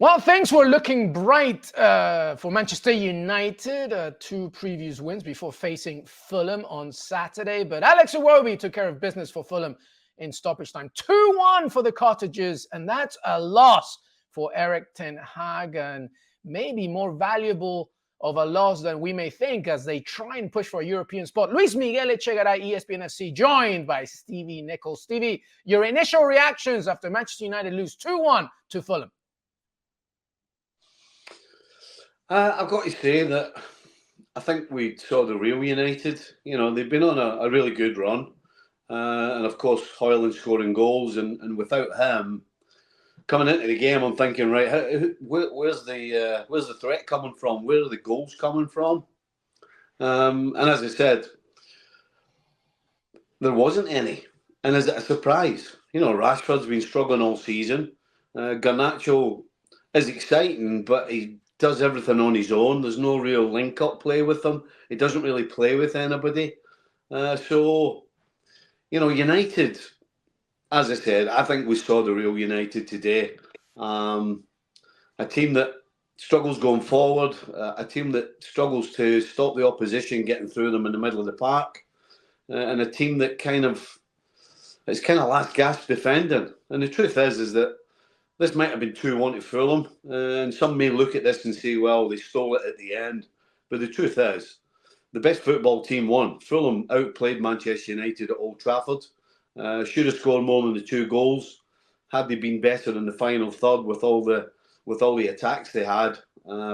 Well, things were looking bright for Manchester United. Two previous wins before facing Fulham on Saturday. But Alex Iwobi took care of business for Fulham in stoppage time. 2-1 for the Cottagers. And that's a loss for Erik ten Hag. And maybe more valuable of a loss than we may think as they try and push for a European spot. Luis Miguel Echegaray, ESPN FC, joined by Stevie Nicol. Stevie, your initial reactions after Manchester United lose 2-1 to Fulham? I've got to say that I think we saw the real United. You know, they've been on a really good run. And of course, Højlund scoring goals. And without him coming into the game, I'm thinking, right, where's the threat coming from? Where are the goals coming from? And as I said, there wasn't any. And is it a surprise? You know, Rashford's been struggling all season. Garnacho is exciting, but he does everything on his own. There's no real link-up play with him. He doesn't really play with anybody. So, you know, United, as I said, I think we saw the real United today. A team that struggles going forward, a team that struggles to stop the opposition getting through them in the middle of the park, and a team that it's kind of last gasp defending. And the truth is that this might have been 2-1 to Fulham, and some may look at this and say, well, they stole it at the end. But the truth is, the best football team won. Fulham outplayed Manchester United at Old Trafford. Should have scored more than the 2 goals. Had they been better in the final third with all the attacks they had,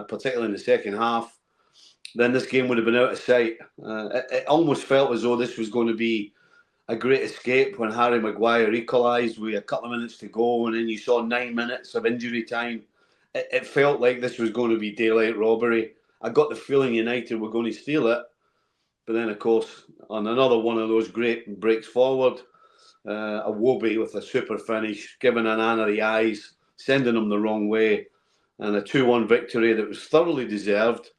particularly in the second half, then this game would have been out of sight. It almost felt as though this was going to be a great escape when Harry Maguire equalised with a couple of minutes to go, and then you saw 9 minutes of injury time. It felt like this was going to be daylight robbery. I got the feeling United were going to steal it. But then, of course, on another one of those great breaks forward, Iwobi with a super finish, giving Anana the eyes, sending them the wrong way, and a 2-1 victory that was thoroughly deserved.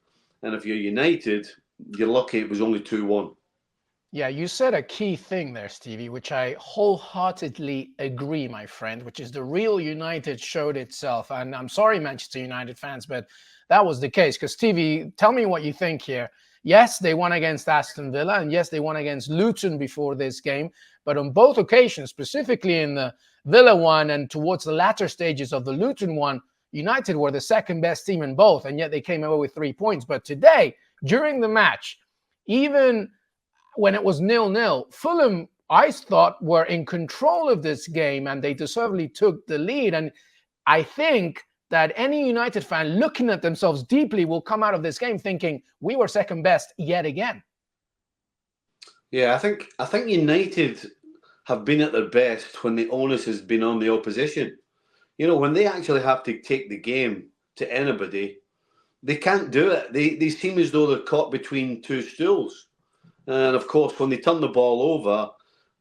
And if you're United, you're lucky it was only 2-1. Yeah, you said a key thing there, Stevie, which I wholeheartedly agree, my friend, which is the real United showed itself. And I'm sorry, Manchester United fans, but that was the case. Because, Stevie, tell me what you think here. Yes, they won against Aston Villa, and yes, they won against Luton before this game. But on both occasions, specifically in the Villa one and towards the latter stages of the Luton one, United were the second best team in both, and yet they came away with 3 points. But today, during the match, even when it was 0-0, Fulham, I thought, were in control of this game and they deservedly took the lead. And I think that any United fan looking at themselves deeply will come out of this game thinking we were second best yet again. Yeah, I think United have been at their best when the onus has been on the opposition. You know, when they actually have to take the game to anybody, they can't do it. They seem as though they're caught between two stools. And of course, when they turn the ball over,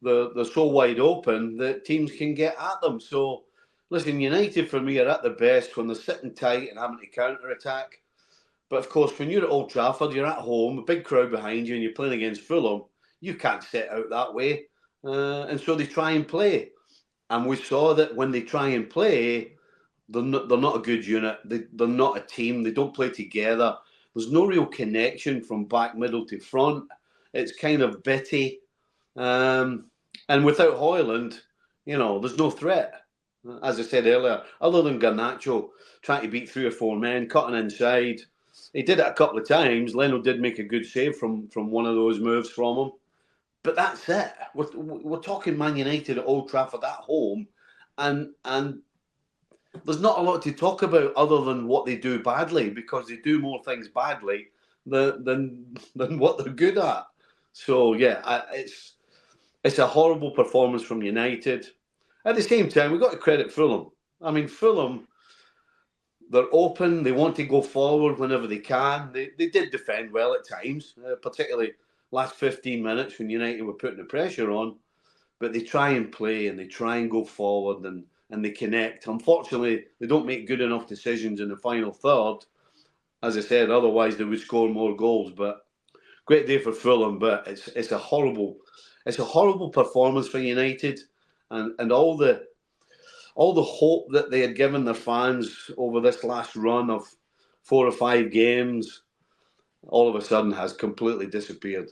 they're so wide open that teams can get at them. So, listen, United for me are at their best when they're sitting tight and having to counter-attack. But of course, when you're at Old Trafford, you're at home, a big crowd behind you, and you're playing against Fulham, you can't set out that way. And so they try and play. And we saw that when they try and play, they're not a good unit. They're not a team. They don't play together. There's no real connection from back, middle to front. It's kind of bitty. And without Højlund, you know, there's no threat. As I said earlier, other than Garnacho trying to beat 3 or 4 men, cutting inside. He did it a couple of times. Leno did make a good save from one of those moves from him. But that's it. We're talking Man United at Old Trafford at home, and there's not a lot to talk about other than what they do badly, because they do more things badly than what they're good at. So yeah, it's a horrible performance from United. At the same time, we've got to credit Fulham. I mean, Fulham, they're open. They want to go forward whenever they can. They did defend well at times, particularly last 15 minutes when United were putting the pressure on. But they try and play and they try and go forward and they connect. Unfortunately, they don't make good enough decisions in the final third. As I said, otherwise they would score more goals. But great day for Fulham, but it's a horrible performance for United, and all the all the hope that they had given their fans over this last run of 4 or 5 games, all of a sudden has completely disappeared.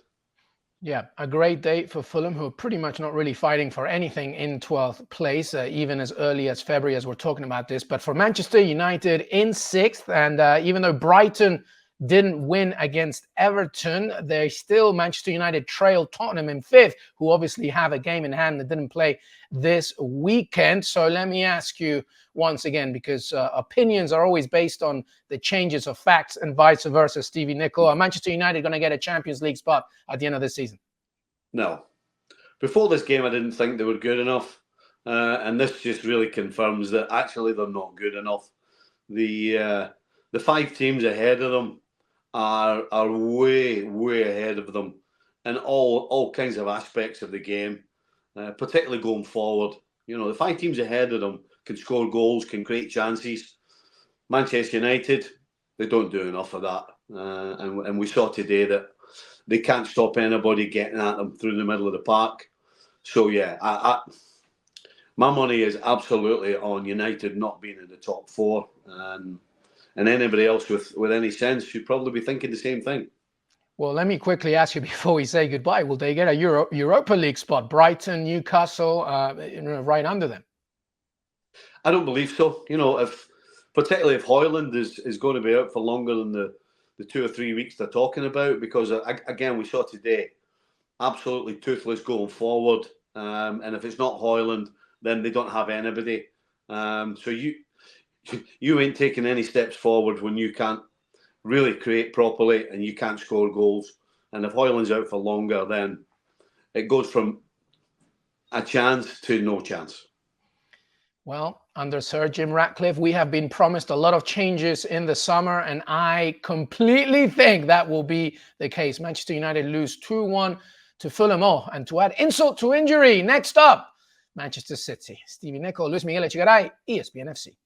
Yeah, a great day for Fulham, who are pretty much not really fighting for anything in 12th place, even as early as February, as we're talking about this. But for Manchester United in 6th, and even though Brighton didn't win against Everton, they still, Manchester United trail Tottenham in 5th, who obviously have a game in hand that didn't play this weekend. So let me ask you once again, because opinions are always based on the changes of facts and vice versa, Stevie Nicol. Are Manchester United going to get a Champions League spot at the end of the season? No. Before this game, I didn't think they were good enough. And this just really confirms that actually they're not good enough. The 5 teams ahead of them are way, way ahead of them in all kinds of aspects of the game, particularly going forward. You know, the 5 teams ahead of them can score goals, can create chances. Manchester United, they don't do enough of that. And we saw today that they can't stop anybody getting at them through the middle of the park. So, yeah, my money is absolutely on United not being in the top 4. And anybody else with any sense should probably be thinking the same thing. Well, let me quickly ask you before we say goodbye. Will they get a Europa League spot? Brighton, Newcastle, right under them? I don't believe so. You know, particularly if Højlund is going to be out for longer than the 2 or 3 weeks they're talking about, because again, we saw today, absolutely toothless going forward. And if it's not Højlund, then they don't have anybody. So you ain't taking any steps forward when you can't really create properly and you can't score goals. And if Højlund's out for longer, then it goes from a chance to no chance. Well, under Sir Jim Ratcliffe, we have been promised a lot of changes in the summer, and I completely think that will be the case. Manchester United lose 2-1 to Fulham. Oh, and to add insult to injury, next up, Manchester City. Stevie Nicol, Luis Miguel Echegaray, ESPN FC.